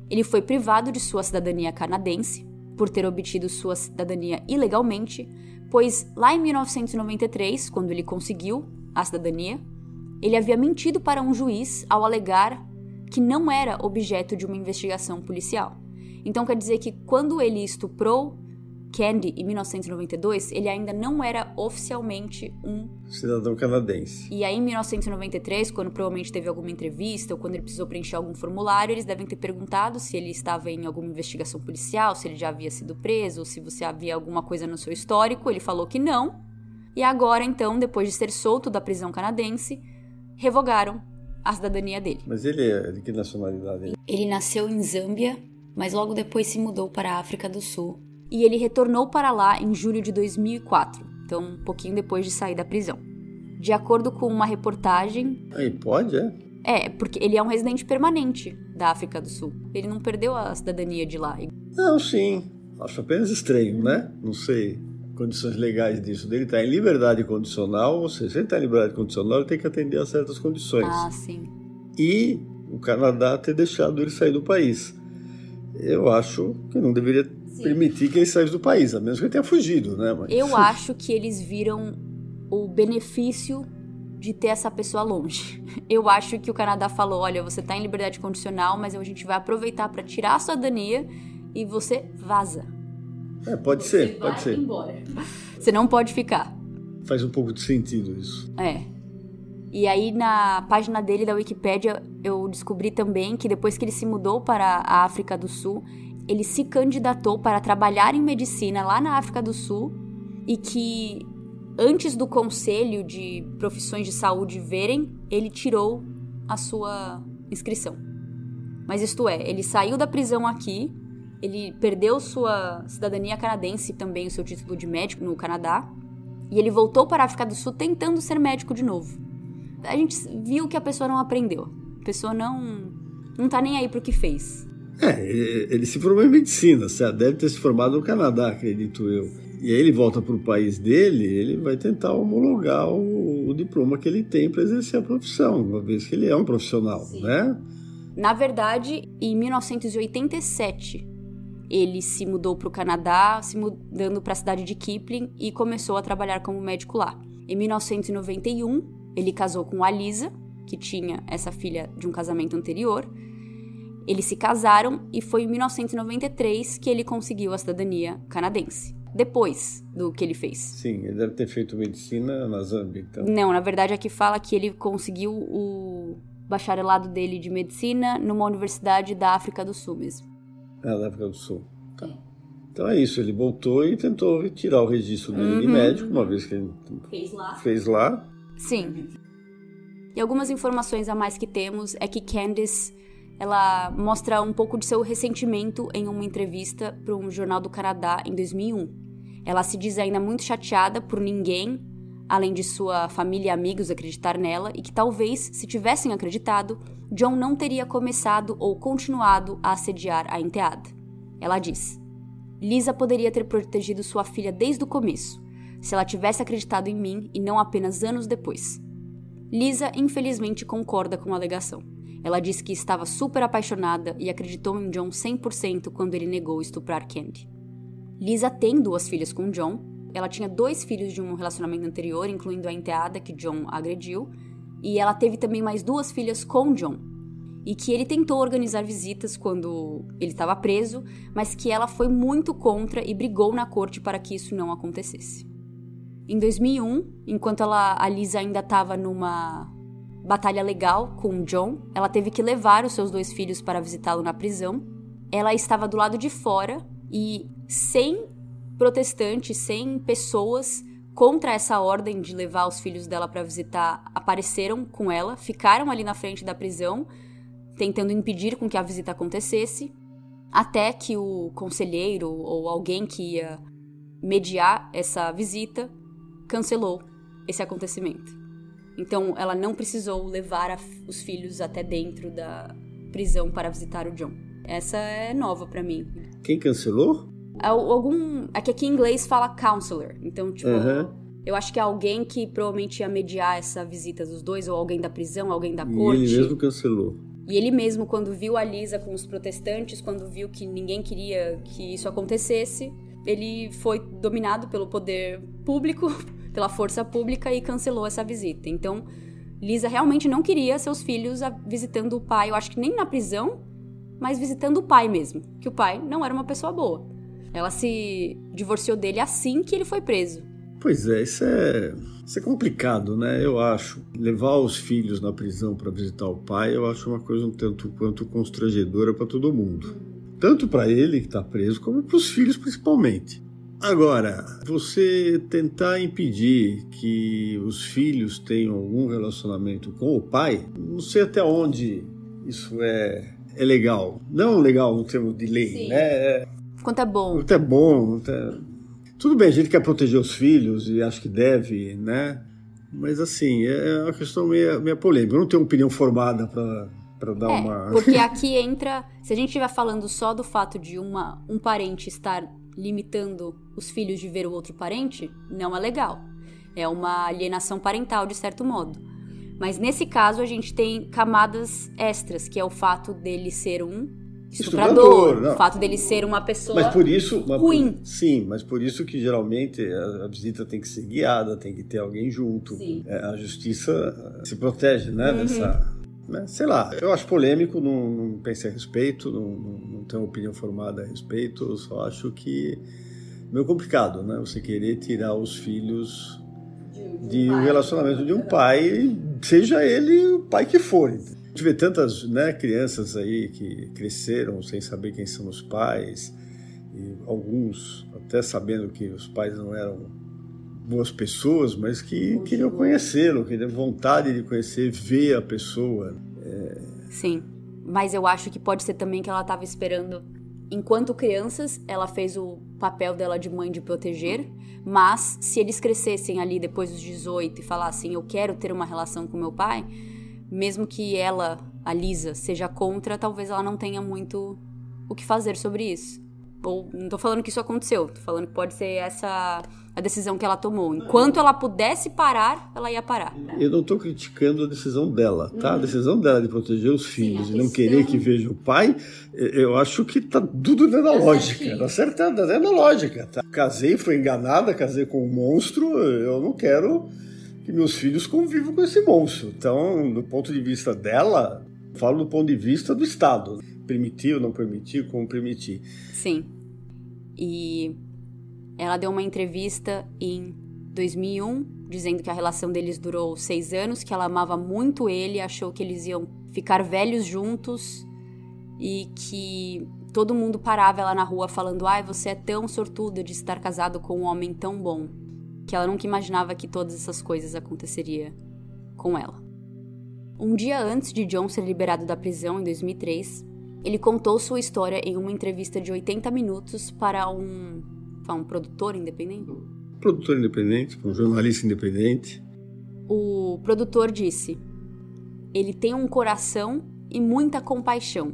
Ele foi privado de sua cidadania canadense, por ter obtido sua cidadania ilegalmente, pois lá em 1993, quando ele conseguiu a cidadania, ele havia mentido para um juiz ao alegar que não era objeto de uma investigação policial. Então quer dizer que quando ele estuprou Candy em 1992, ele ainda não era oficialmente um cidadão canadense. E aí em 1993, quando provavelmente teve alguma entrevista ou quando ele precisou preencher algum formulário, eles devem ter perguntado se ele estava em alguma investigação policial, se ele já havia sido preso, ou se você havia alguma coisa no seu histórico. Ele falou que não. E agora, então, depois de ser solto da prisão canadense, revogaram a cidadania dele. Mas ele é de que nacionalidade? Ele nasceu em Zâmbia, mas logo depois se mudou para a África do Sul. E ele retornou para lá em julho de 2004, então um pouquinho depois de sair da prisão. De acordo com uma reportagem... Aí pode, é? É, porque ele é um residente permanente da África do Sul. Ele não perdeu a cidadania de lá. Não, sim. Acho apenas estranho, né? Não sei condições legais disso. Ele está em liberdade condicional, ou seja, se ele está em liberdade condicional, ele tem que atender a certas condições. Ah, sim. E o Canadá ter deixado ele sair do país. Eu acho que não deveria permitir que ele saísse do país, a menos que ele tenha fugido, né? Mas... Eu acho que eles viram o benefício de ter essa pessoa longe. Eu acho que o Canadá falou, olha, você tá em liberdade condicional, mas a gente vai aproveitar para tirar a cidadania e você vaza. Pode ser, pode ser. Embora. Você não pode ficar. Faz um pouco de sentido isso. E aí na página dele da Wikipédia eu descobri também que depois que ele se mudou para a África do Sul, ele se candidatou para trabalhar em medicina lá na África do Sul e que antes do Conselho de Profissões de Saúde verem, ele tirou a sua inscrição. Mas isto é, ele saiu da prisão aqui, ele perdeu sua cidadania canadense e também o seu título de médico no Canadá, e ele voltou para a África do Sul tentando ser médico de novo. A gente viu que a pessoa não aprendeu. A pessoa não tá nem aí pro que fez. Ele se formou em medicina, certo? Deve ter se formado no Canadá, acredito eu. E aí ele volta para o país dele, ele vai tentar homologar o diploma que ele tem para exercer a profissão, uma vez que ele é um profissional, sim, né? Na verdade, em 1987, ele se mudou para o Canadá, se mudando para a cidade de Kipling e começou a trabalhar como médico lá. Em 1991, ele casou com a Lisa, que tinha essa filha de um casamento anterior. Eles se casaram e foi em 1993 que ele conseguiu a cidadania canadense. Depois do que ele fez. Sim, ele deve ter feito medicina na Zâmbia, então. Não, na verdade aqui fala que ele conseguiu o bacharelado dele de medicina numa universidade da África do Sul mesmo. Da África do Sul. Tá. Então é isso, ele voltou e tentou tirar o registro dele de médico, uma vez que ele fez lá. Sim. E algumas informações a mais que temos é que Candice, ela mostra um pouco de seu ressentimento em uma entrevista para um jornal do Canadá em 2001. Ela se diz ainda muito chateada por ninguém, além de sua família e amigos, acreditar nela e que talvez, se tivessem acreditado, John não teria começado ou continuado a assediar a enteada. Ela diz: Lisa poderia ter protegido sua filha desde o começo, se ela tivesse acreditado em mim e não apenas anos depois. Lisa, infelizmente, concorda com a alegação. Ela diz que estava super apaixonada e acreditou em John 100% quando ele negou estuprar Candy. Lisa tem 2 filhas com John. Ela tinha 2 filhos de um relacionamento anterior, incluindo a enteada que John agrediu. E ela teve também mais 2 filhas com John. E que ele tentou organizar visitas quando ele estava preso, mas que ela foi muito contra e brigou na corte para que isso não acontecesse. Em 2001, enquanto a Lisa ainda estava numa batalha legal com John, ela teve que levar os seus 2 filhos para visitá-lo na prisão. Ela estava do lado de fora e 100 protestantes, 100 pessoas contra essa ordem de levar os filhos dela para visitar apareceram com ela, ficaram ali na frente da prisão, tentando impedir com que a visita acontecesse. até que o conselheiro ou alguém que ia mediar essa visita cancelou esse acontecimento. Então, ela não precisou levar os filhos até dentro da prisão para visitar o John. Essa é nova pra mim. Quem cancelou? É que aqui em inglês fala counselor. Então, tipo, eu acho que é alguém que provavelmente ia mediar essa visita dos dois, ou alguém da prisão, alguém da corte. E ele mesmo cancelou. E ele mesmo, quando viu a Lisa com os protestantes, quando viu que ninguém queria que isso acontecesse, ele foi dominado pelo poder público, pela força pública, e cancelou essa visita. Então, Lisa realmente não queria seus filhos visitando o pai, eu acho que nem na prisão, mas visitando o pai mesmo, que o pai não era uma pessoa boa. Ela se divorciou dele assim que ele foi preso. Pois é, isso é complicado, né? Eu acho. Levar os filhos na prisão para visitar o pai, eu acho uma coisa um tanto quanto constrangedora para todo mundo. Tanto para ele, que está preso, como para os filhos principalmente. Agora, você tentar impedir que os filhos tenham algum relacionamento com o pai, não sei até onde isso é legal. Não legal no termo de lei, sim, né? Quanto é bom. Quanto é bom. Tudo bem, a gente quer proteger os filhos e acho que deve, né? Mas assim, é uma questão meio polêmica. Eu não tenho opinião formada para dar uma... Porque aqui entra... Se a gente estiver falando só do fato de um parente estar limitando os filhos de ver o outro parente, não é legal. É uma alienação parental, de certo modo. Mas nesse caso, a gente tem camadas extras, que é o fato dele ser um estuprador, o fato dele ser uma pessoa ruim. Sim, mas por isso que geralmente a visita tem que ser guiada, tem que ter alguém junto. A justiça se protege, né, dessa... Né, sei lá, eu acho polêmico, não pensei a respeito, não tenho opinião formada a respeito, eu só acho que é meio complicado, né, você querer tirar os filhos de um relacionamento de um pai, seja ele o pai que for. A gente vê tantas, né, crianças aí que cresceram sem saber quem são os pais, e alguns até sabendo que os pais não eram boas pessoas, mas que queriam conhecê-lo, queriam vontade de conhecer, ver a pessoa. Sim, mas eu acho que pode ser também que ela estava esperando, enquanto crianças, ela fez o papel dela de mãe de proteger, mas se eles crescessem ali depois dos 18 e falassem, eu quero ter uma relação com meu pai, mesmo que ela, a Lisa, seja contra, talvez ela não tenha muito o que fazer sobre isso. Ou, não tô falando que isso aconteceu, tô falando que pode ser essa a decisão que ela tomou. Enquanto ela pudesse parar, ela ia parar. Eu não tô criticando a decisão dela, tá? A decisão dela de proteger os filhos e não querer que veja o pai, eu acho que tá tudo dentro da lógica. Tá certo, tá dentro da lógica. Tá? Casei, fui enganada, casei com um monstro, eu não quero que meus filhos convivam com esse monstro. Então, do ponto de vista dela, falo do ponto de vista do Estado. Permitir ou não permitir, como permitir. Sim. E ela deu uma entrevista em 2001, dizendo que a relação deles durou 6 anos, que ela amava muito ele, achou que eles iam ficar velhos juntos e que todo mundo parava ela na rua falando, ai, você é tão sortuda de estar casado com um homem tão bom, que ela nunca imaginava que todas essas coisas aconteceriam com ela. Um dia antes de John ser liberado da prisão, em 2003, ele contou sua história em uma entrevista de 80 minutos para um produtor independente? Produtor independente, um jornalista independente. O produtor disse, ele tem um coração e muita compaixão.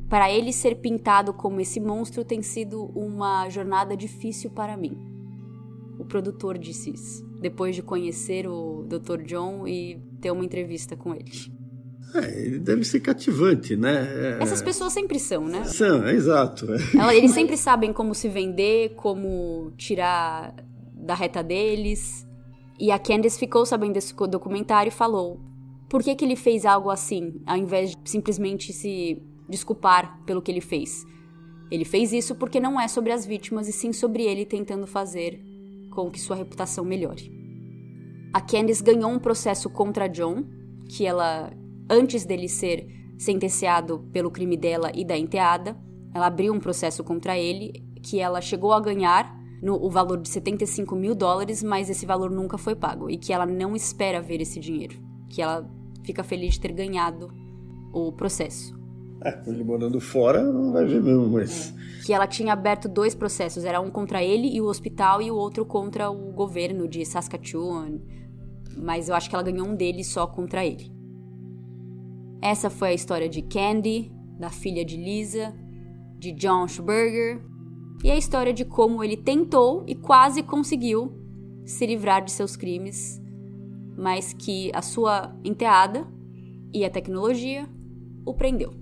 Para ele ser pintado como esse monstro tem sido uma jornada difícil para mim. O produtor disse isso, depois de conhecer o Dr. John e ter uma entrevista com ele. Ele deve ser cativante, né? Essas pessoas sempre são, né? São, exato. Eles sempre sabem como se vender, como tirar da reta deles. E a Candace ficou sabendo desse documentário e falou, por que ele fez algo assim, ao invés de simplesmente se desculpar pelo que ele fez? Ele fez isso porque não é sobre as vítimas, e sim sobre ele tentando fazer com que sua reputação melhore. A Candace ganhou um processo contra John, que ela... Antes dele ser sentenciado pelo crime dela e da enteada, ela abriu um processo contra ele, que ela chegou a ganhar o valor de $75 mil, mas esse valor nunca foi pago, e que ela não espera ver esse dinheiro, que ela fica feliz de ter ganhado o processo. Ele morando fora não vai ver mesmo, mas... Que ela tinha aberto 2 processos, era um contra ele e o hospital e o outro contra o governo de Saskatchewan, mas eu acho que ela ganhou um deles só contra ele. Essa foi a história de Candy, da filha de Lisa, de John Schberger, e a história de como ele tentou e quase conseguiu se livrar de seus crimes, mas que a sua enteada e a tecnologia o prendeu.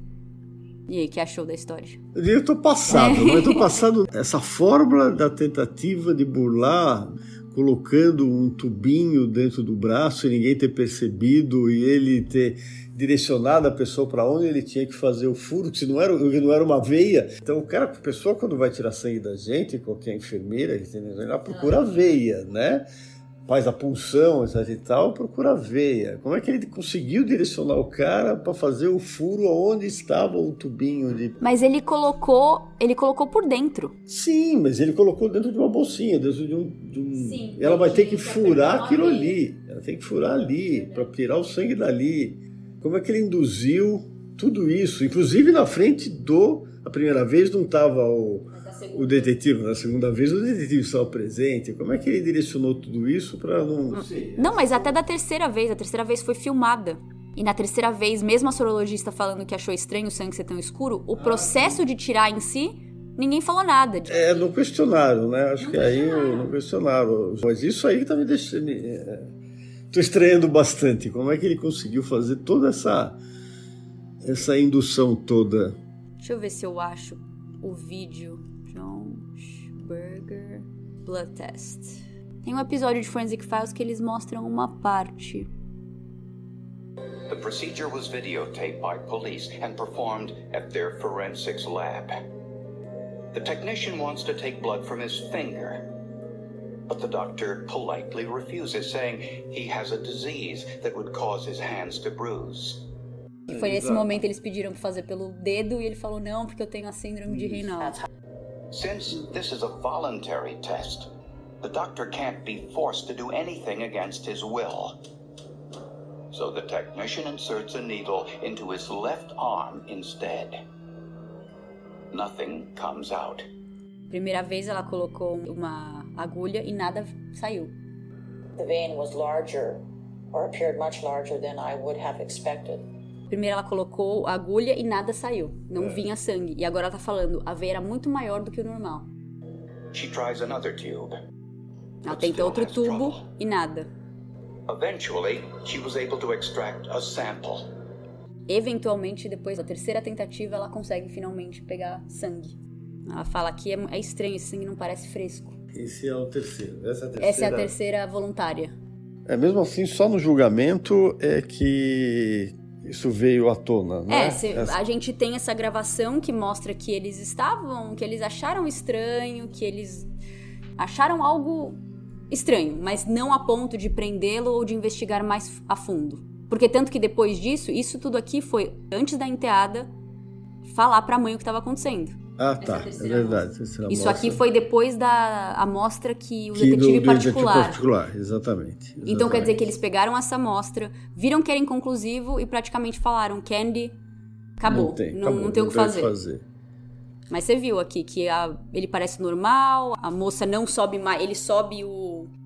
E aí, o que achou da história? Eu tô passado, essa fórmula da tentativa de burlar, colocando um tubinho dentro do braço e ninguém ter percebido e ele ter direcionado a pessoa para onde ele tinha que fazer o furo, que não era uma veia. Então, a pessoa quando vai tirar sangue da gente, qualquer enfermeira, ela procura a veia, né? Faz a punção, etc e tal, procura a veia. Como é que ele conseguiu direcionar o cara para fazer o furo onde estava o tubinho de... Mas ele colocou por dentro. Sim, mas ele colocou dentro de uma bolsinha, dentro de um... Sim, ela vai ter que furar aquilo ali. Ela tem que furar ali, para tirar o sangue dali. Como é que ele induziu tudo isso? Inclusive na frente a primeira vez não estava o detetive, na segunda vez o detetive estava presente. Como é que ele direcionou tudo isso para não... Não, mas até da terceira vez foi filmada. E na terceira vez, mesmo a sorologista falando que achou estranho o sangue ser tão escuro, o processo de tirar em si, ninguém falou nada. Não questionaram, né? Acho que aí não questionaram. Mas isso aí que tá me deixando... Tô estranhando bastante. Como é que ele conseguiu fazer toda essa indução toda? Deixa eu ver se eu acho o vídeo. John Schberger Blood Test. Tem um episódio de Forensic Files que eles mostram uma parte. The procedure was videotaped by police and performed at their forensics lab. The technician wants to take blood from his finger, but the doctor politely refuses, saying he has a disease that would cause his hands to bruise. E foi nesse momento eles pediram para fazer pelo dedo e ele falou não, porque eu tenho a síndrome de Raynaud. Since this is a voluntary test, the doctor can't be forced to do anything against his will. So the technician inserts a needle into his left arm instead. Nothing comes out. Primeira vez ela colocou uma agulha e nada saiu. The vein was larger, or appeared much larger than I would have expected. Primeiro ela colocou a agulha e nada saiu. Não vinha sangue. E agora ela tá falando, a veia era muito maior do que o normal. She tries another tube. Ela tenta outro tubo e nada. Eventually, she was able to extract a sample. Eventualmente, depois da terceira tentativa, ela consegue finalmente pegar sangue. Ela fala que é estranho, esse sangue não parece fresco. Esse é o terceiro. Essa é a terceira voluntária. Mesmo assim, só no julgamento é que isso veio à tona, né? A gente tem essa gravação que mostra que eles acharam estranho, que eles acharam algo estranho, mas não a ponto de prendê-lo ou de investigar mais a fundo. Porque tanto que depois disso, isso tudo aqui foi antes da enteada falar pra mãe o que estava acontecendo. Ah, tá, é verdade. Isso aqui foi depois da amostra que o detetive particular. Exatamente. Então quer dizer que eles pegaram essa amostra, viram que era inconclusivo e praticamente falaram, Candy, acabou, não tem o que fazer. Mas você viu aqui que ele parece normal, a moça não sobe mais, ele sobe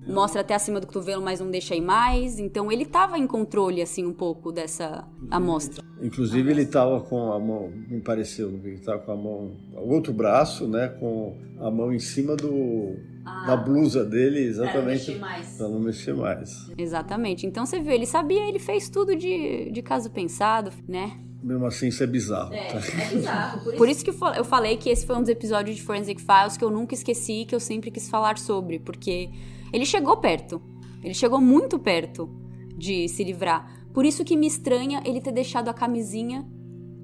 mostra até acima do cotovelo, mas não deixa ir mais. Então ele estava em controle, assim, um pouco dessa amostra. Inclusive ele estava com a mão, me pareceu, ele estava com a mão, o outro braço, né, com a mão em cima da blusa dele, exatamente, para não mexer mais. Exatamente. Então você viu, ele sabia, ele fez tudo de caso pensado, né? Mesmo assim, isso é bizarro. É bizarro. Por isso que eu falei que esse foi um dos episódios de Forensic Files que eu nunca esqueci, que eu sempre quis falar sobre, porque ele chegou perto. Ele chegou muito perto de se livrar. Por isso que me estranha ele ter deixado a camisinha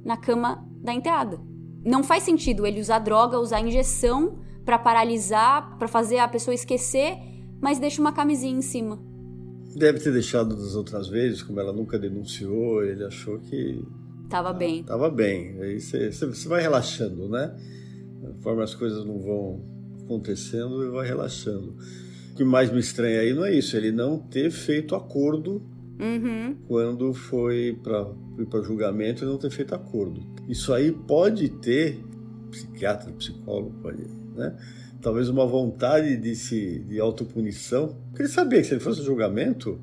na cama da enteada. Não faz sentido ele usar droga, usar injeção pra paralisar, pra fazer a pessoa esquecer, mas deixa uma camisinha em cima. Deve ter deixado das outras vezes, como ela nunca denunciou, ele achou que... Tava bem. Aí você vai relaxando, né? Conforme as coisas não vão acontecendo, ele vai relaxando. O que mais me estranha aí não é isso, ele não ter feito acordo quando foi para julgamento e não ter feito acordo. Isso aí pode ter, psiquiatra, psicólogo, pode, né? Talvez uma vontade de autopunição, porque ele sabia que se ele fosse julgamento,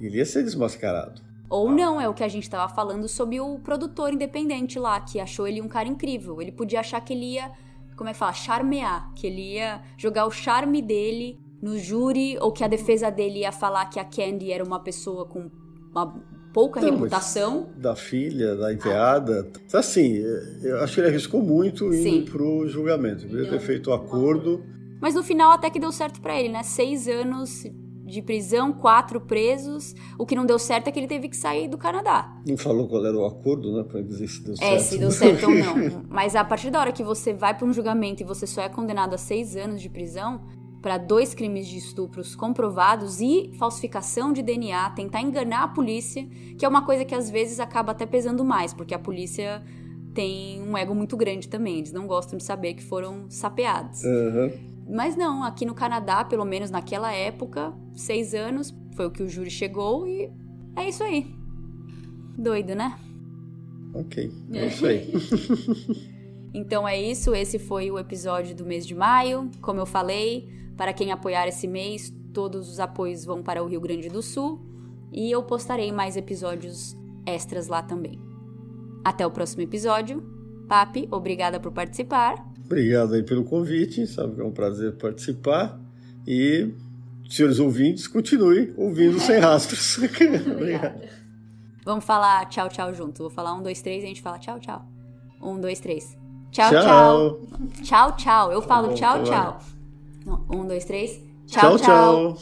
ele ia ser desmascarado. Ou não, é o que a gente tava falando sobre o produtor independente lá, que achou ele um cara incrível. Ele podia achar que ele ia, como é que fala, charmear, que ele ia jogar o charme dele no júri, ou que a defesa dele ia falar que a Candy era uma pessoa com uma pouca reputação. Da filha, da enteada. Assim, eu acho que ele arriscou muito indo pro julgamento. Ele poderia ter feito o acordo. Mas no final até que deu certo pra ele, né? 6 anos de prisão, 4 presos. O que não deu certo é que ele teve que sair do Canadá. Não falou qual era o acordo, né? Pra dizer se deu certo. Se deu certo ou não. Mas a partir da hora que você vai pra um julgamento e você só é condenado a 6 anos de prisão, para 2 crimes de estupros comprovados e falsificação de DNA, tentar enganar a polícia, que é uma coisa que às vezes acaba até pesando mais, porque a polícia tem um ego muito grande também. Eles não gostam de saber que foram sapeados. Mas não, aqui no Canadá, pelo menos naquela época, 6 anos, foi o que o júri chegou e é isso aí. Doido, né? Ok, é isso aí. Então é isso, esse foi o episódio do mês de maio. Como eu falei, para quem apoiar esse mês, todos os apoios vão para o Rio Grande do Sul e eu postarei mais episódios extras lá também. Até o próximo episódio. Papi, obrigada por participar. Obrigado aí pelo convite, sabe que é um prazer participar. E, senhores ouvintes, continuem ouvindo Sem Rastros. Obrigado. Vamos falar tchau, tchau junto. Vou falar 1, 2, 3 e a gente fala tchau, tchau. 1, 2, 3. Tchau, tchau. Tchau, tchau. Eu falo tchau, tchau. 1, 2, 3. Tchau, tchau.